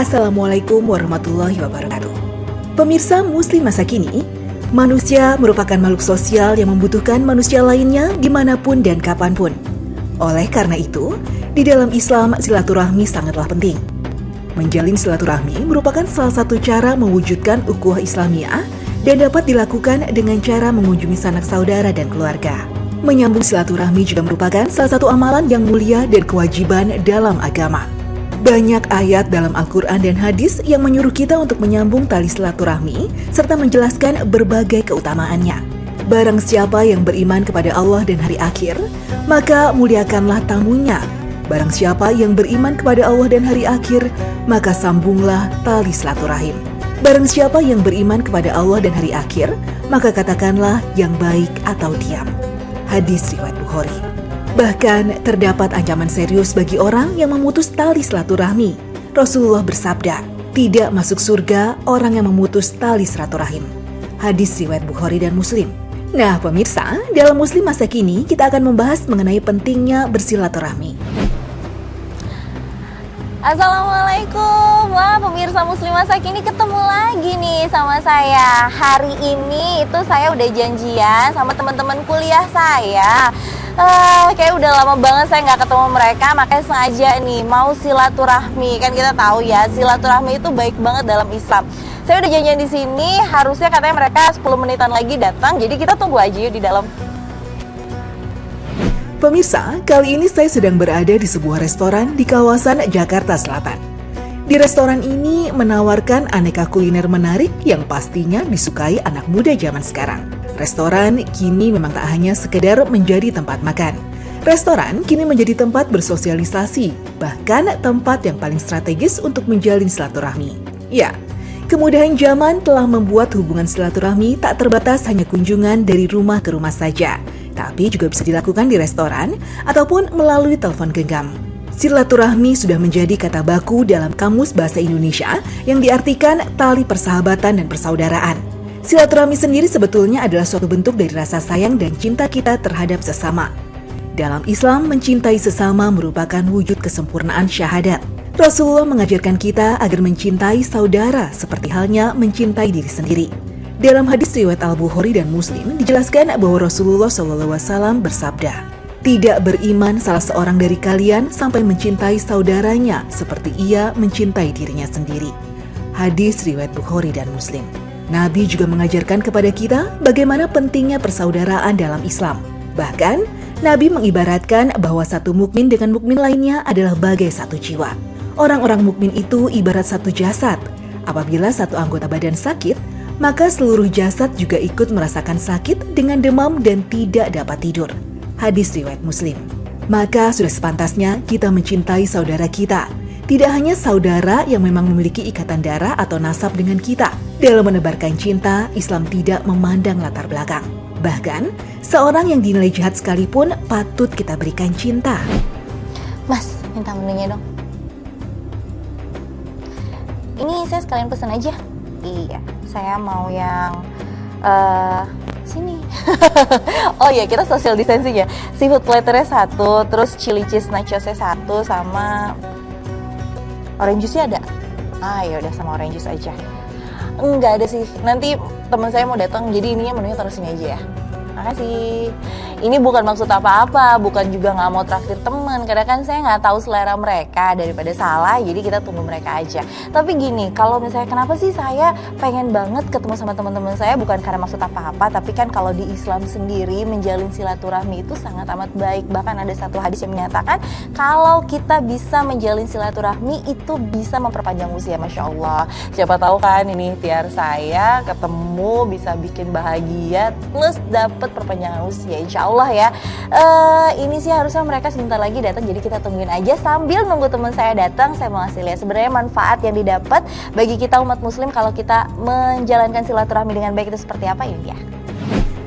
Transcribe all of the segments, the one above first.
Assalamualaikum warahmatullahi wabarakatuh. Pemirsa Muslim masa kini, manusia merupakan makhluk sosial yang membutuhkan manusia lainnya dimanapun dan kapanpun. Oleh karena itu, di dalam Islam silaturahmi sangatlah penting. Menjalin silaturahmi merupakan salah satu cara mewujudkan ukhuwah Islamiyah dan dapat dilakukan dengan cara mengunjungi sanak saudara dan keluarga. Menyambung silaturahmi juga merupakan salah satu amalan yang mulia dan kewajiban dalam agama. Banyak ayat dalam Al-Quran dan hadis yang menyuruh kita untuk menyambung tali silaturahmi serta menjelaskan berbagai keutamaannya. Barang siapa yang beriman kepada Allah dan hari akhir, maka muliakanlah tamunya. Barang siapa yang beriman kepada Allah dan hari akhir, maka sambunglah tali silaturahim. Barang siapa yang beriman kepada Allah dan hari akhir, maka katakanlah yang baik atau diam. Hadis riwayat Bukhari. Bahkan terdapat ancaman serius bagi orang yang memutus tali silaturahmi. Rasulullah bersabda, tidak masuk surga orang yang memutus tali silaturahim. Hadis riwayat Bukhari dan Muslim. Nah pemirsa, dalam Muslim masa kini kita akan membahas mengenai pentingnya bersilaturahmi. Assalamualaikum, wah pemirsa Muslim masa kini ketemu lagi nih sama saya. Hari ini itu saya udah janjian sama teman-teman kuliah saya. Kayak udah lama banget saya nggak ketemu mereka, makanya sengaja nih mau silaturahmi. Kan kita tahu ya, silaturahmi itu baik banget dalam Islam. Saya udah janjian di sini, harusnya katanya mereka 10 menitan lagi datang, jadi kita tunggu aja yuk di dalam. Pemirsa, kali ini saya sedang berada di sebuah restoran di kawasan Jakarta Selatan. Di restoran ini menawarkan aneka kuliner menarik yang pastinya disukai anak muda zaman sekarang. Restoran kini memang tak hanya sekedar menjadi tempat makan. Restoran kini menjadi tempat bersosialisasi, bahkan tempat yang paling strategis untuk menjalin silaturahmi. Ya, kemudahan zaman telah membuat hubungan silaturahmi tak terbatas hanya kunjungan dari rumah ke rumah saja, tapi juga bisa dilakukan di restoran ataupun melalui telepon genggam. Silaturahmi sudah menjadi kata baku dalam Kamus Bahasa Indonesia yang diartikan tali persahabatan dan persaudaraan. Silaturahmi sendiri sebetulnya adalah suatu bentuk dari rasa sayang dan cinta kita terhadap sesama. Dalam Islam, mencintai sesama merupakan wujud kesempurnaan syahadat. Rasulullah mengajarkan kita agar mencintai saudara seperti halnya mencintai diri sendiri. Dalam hadis riwayat Al-Bukhari dan Muslim dijelaskan bahwa Rasulullah SAW bersabda, tidak beriman salah seorang dari kalian sampai mencintai saudaranya seperti ia mencintai dirinya sendiri. Hadis riwayat Bukhari dan Muslim. Nabi juga mengajarkan kepada kita bagaimana pentingnya persaudaraan dalam Islam. Bahkan, Nabi mengibaratkan bahwa satu mukmin dengan mukmin lainnya adalah bagai satu jiwa. Orang-orang mukmin itu ibarat satu jasad. Apabila satu anggota badan sakit, maka seluruh jasad juga ikut merasakan sakit dengan demam dan tidak dapat tidur. Hadis riwayat Muslim. Maka sudah sepantasnya kita mencintai saudara kita. Tidak hanya saudara yang memang memiliki ikatan darah atau nasab dengan kita. Dalam menebarkan cinta, Islam tidak memandang latar belakang. Bahkan, seorang yang dinilai jahat sekalipun patut kita berikan cinta. Mas, minta menunya dong. Ini saya sekalian pesen aja. Iya, saya mau yang sini. Oh iya, kita social distancing ya. Seafood platternya 1, terus chili cheese nachosnya 1, sama orange juice-nya ada? Ya udah sama orange juice aja. Enggak ada sih. Nanti teman saya mau datang, jadi ininya menunya taruh sini aja ya. Makasih. Ini bukan maksud apa-apa, bukan juga nggak mau traktir teman. Karena kan saya nggak tahu selera mereka, daripada salah, jadi kita tunggu mereka aja. Tapi gini, kalau misalnya kenapa sih saya pengen banget ketemu sama teman-teman saya, bukan karena maksud apa-apa, tapi kan kalau di Islam sendiri menjalin silaturahmi itu sangat amat baik. Bahkan ada satu hadis yang menyatakan kalau kita bisa menjalin silaturahmi itu bisa memperpanjang usia, Masya Allah. Siapa tahu kan ini tiar saya ketemu bisa bikin bahagia plus dapat perpanjangan usia, insya Allah ya. Ini sih harusnya mereka sebentar lagi datang, jadi kita tungguin aja sambil nunggu teman saya datang. Saya mau ngasih lihat sebenarnya manfaat yang didapat bagi kita umat muslim kalau kita menjalankan silaturahmi dengan baik itu seperti apa, ini dia.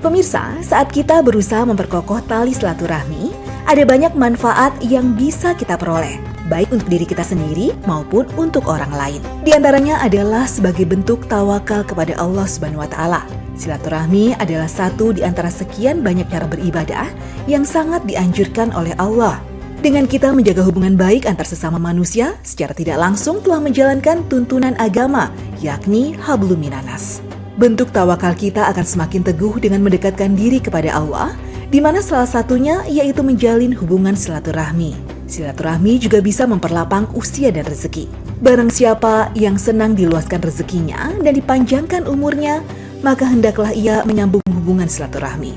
Pemirsa, saat kita berusaha memperkokoh tali silaturahmi, ada banyak manfaat yang bisa kita peroleh, baik untuk diri kita sendiri maupun untuk orang lain. Di antaranya adalah sebagai bentuk tawakal kepada Allah Subhanahu wa Ta'ala. Silaturahmi adalah satu di antara sekian banyak cara beribadah yang sangat dianjurkan oleh Allah. Dengan kita menjaga hubungan baik antar sesama manusia, secara tidak langsung telah menjalankan tuntunan agama, yakni hablum minanas. Bentuk tawakal kita akan semakin teguh dengan mendekatkan diri kepada Allah, di mana salah satunya yaitu menjalin hubungan silaturahmi. Silaturahmi juga bisa memperlapang usia dan rezeki. Barang siapa yang senang diluaskan rezekinya dan dipanjangkan umurnya, maka hendaklah ia menyambung hubungan silaturahmi.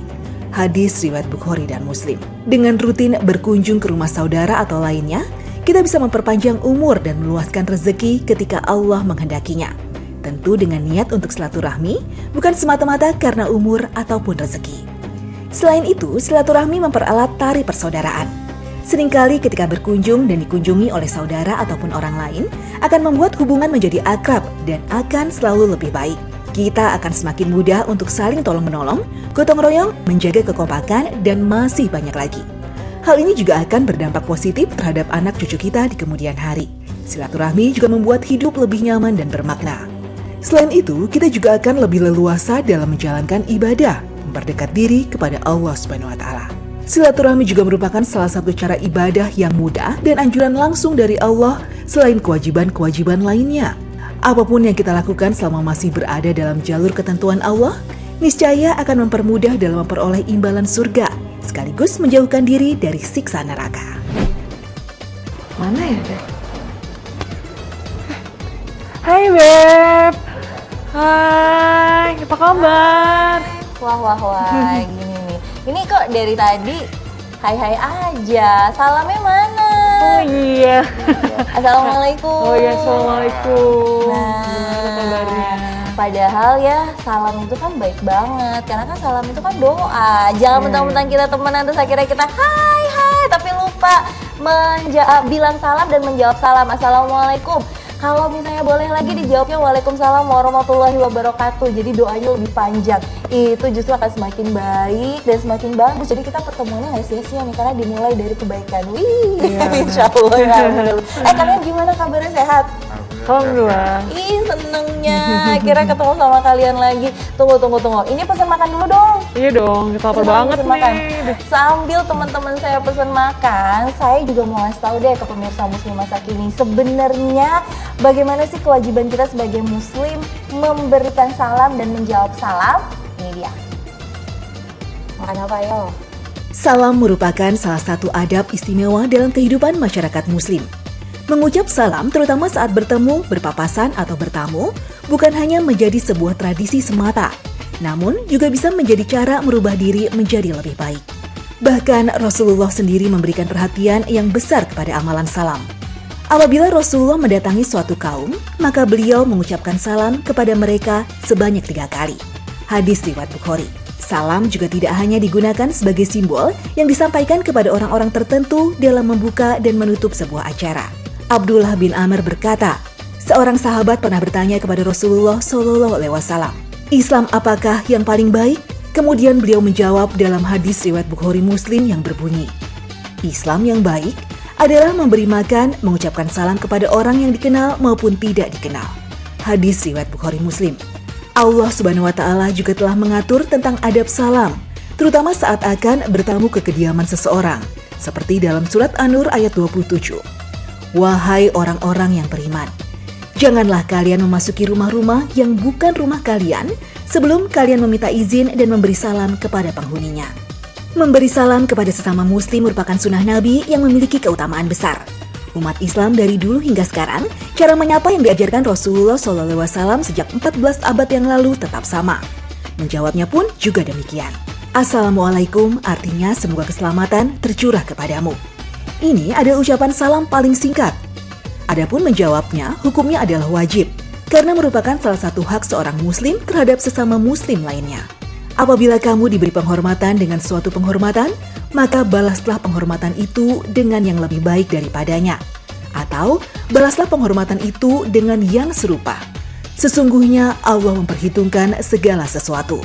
Hadis riwayat Bukhari dan Muslim. Dengan rutin berkunjung ke rumah saudara atau lainnya, kita bisa memperpanjang umur dan meluaskan rezeki ketika Allah menghendakinya. Tentu dengan niat untuk silaturahmi, bukan semata-mata karena umur ataupun rezeki. Selain itu, silaturahmi memperalat tari persaudaraan. Seringkali ketika berkunjung dan dikunjungi oleh saudara ataupun orang lain, akan membuat hubungan menjadi akrab dan akan selalu lebih baik. Kita akan semakin mudah untuk saling tolong-menolong, gotong royong, menjaga kekompakan, dan masih banyak lagi. Hal ini juga akan berdampak positif terhadap anak cucu kita di kemudian hari. Silaturahmi juga membuat hidup lebih nyaman dan bermakna. Selain itu, kita juga akan lebih leluasa dalam menjalankan ibadah, memperdekat diri kepada Allah Subhanahu wa Ta'ala. Silaturahmi juga merupakan salah satu cara ibadah yang mudah dan anjuran langsung dari Allah selain kewajiban-kewajiban lainnya. Apapun yang kita lakukan selama masih berada dalam jalur ketentuan Allah, niscaya akan mempermudah dalam memperoleh imbalan surga, sekaligus menjauhkan diri dari siksa neraka. Mana ya, Beb? Hai, Beb. Hai, apa kabar? Wah, gini nih. Ini kok dari tadi hai aja, salamnya mana? Oh iya. Assalamualaikum. Oh iya, assalamualaikum. Gimana Nah, kabarnya? padahal ya salam itu kan baik banget, karena kan salam itu kan doa. Jangan mentang-mentang kita temenan terus akhirnya kita hai, tapi lupa bilang salam dan menjawab salam. Assalamualaikum. Kalau misalnya boleh lagi dijawabnya waalaikumsalam warahmatullahi wabarakatuh. Jadi doanya lebih panjang. Itu justru akan semakin baik dan semakin bagus. Jadi kita pertemuannya nggak sia-sia nih, karena dimulai dari kebaikan. Wih, Iya, insya Allah. Ya. Kalian gimana kabarnya, sehat? Alhamdulillah. Ih, senengnya akhirnya ketemu sama kalian lagi. Tunggu. Ini pesan makan dulu dong. Iya dong, kita lapar Pesan banget pesen nih. makan. Sambil teman-teman saya pesan makan, saya juga mau ngasih tahu deh ke pemirsa Muslim masa kini. Sebenarnya bagaimana sih kewajiban kita sebagai Muslim memberikan salam dan menjawab salam? Ini dia. Makan apa yo? Salam merupakan salah satu adab istimewa dalam kehidupan masyarakat Muslim. Mengucap salam terutama saat bertemu, berpapasan, atau bertamu bukan hanya menjadi sebuah tradisi semata, namun juga bisa menjadi cara merubah diri menjadi lebih baik. Bahkan Rasulullah sendiri memberikan perhatian yang besar kepada amalan salam. Apabila Rasulullah mendatangi suatu kaum, maka beliau mengucapkan salam kepada mereka sebanyak 3 kali. Hadis riwayat Bukhari. Salam juga tidak hanya digunakan sebagai simbol yang disampaikan kepada orang-orang tertentu dalam membuka dan menutup sebuah acara. Abdullah bin Amr berkata, seorang sahabat pernah bertanya kepada Rasulullah SAW, Islam apakah yang paling baik? Kemudian beliau menjawab dalam hadis riwayat Bukhari Muslim yang berbunyi, Islam yang baik adalah memberi makan, mengucapkan salam kepada orang yang dikenal maupun tidak dikenal. Hadis riwayat Bukhari Muslim. Allah Subhanahu wa Ta'ala juga telah mengatur tentang adab salam, terutama saat akan bertamu ke kediaman seseorang, seperti dalam surat An-Nur ayat 27. Wahai orang-orang yang beriman, janganlah kalian memasuki rumah-rumah yang bukan rumah kalian sebelum kalian meminta izin dan memberi salam kepada penghuninya. Memberi salam kepada sesama muslim merupakan sunnah Nabi yang memiliki keutamaan besar. Umat Islam dari dulu hingga sekarang, cara menyapa yang diajarkan Rasulullah SAW sejak 14 abad yang lalu tetap sama. Menjawabnya pun juga demikian. Assalamualaikum artinya semoga keselamatan tercurah kepadamu. Ini adalah ucapan salam paling singkat. Adapun menjawabnya, hukumnya adalah wajib, karena merupakan salah satu hak seorang muslim terhadap sesama muslim lainnya. Apabila kamu diberi penghormatan dengan suatu penghormatan, maka balaslah penghormatan itu dengan yang lebih baik daripadanya. Atau balaslah penghormatan itu dengan yang serupa. Sesungguhnya Allah memperhitungkan segala sesuatu.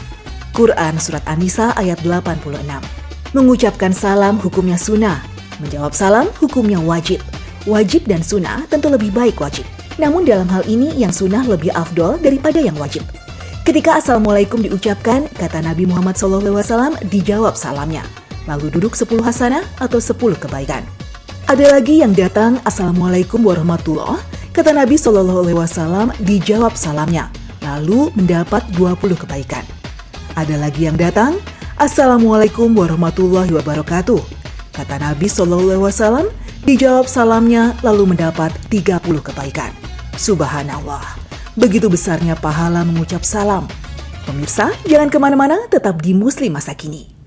Quran Surat An-Nisa ayat 86. Mengucapkan salam hukumnya sunnah. Menjawab salam hukumnya wajib. Wajib dan sunnah tentu lebih baik wajib. Namun dalam hal ini yang sunnah lebih afdol daripada yang wajib. Ketika Assalamualaikum diucapkan, kata Nabi Muhammad SAW, dijawab salamnya. Lalu duduk 10 hasanah atau 10 kebaikan. Ada lagi yang datang, Assalamualaikum warahmatullah, kata Nabi SAW dijawab salamnya, lalu mendapat 20 kebaikan. Ada lagi yang datang, Assalamualaikum warahmatullahi wabarakatuh, kata Nabi SAW dijawab salamnya, lalu mendapat 30 kebaikan. Subhanallah, begitu besarnya pahala mengucap salam. Pemirsa, jangan kemana-mana, tetap di Muslim Masa Kini.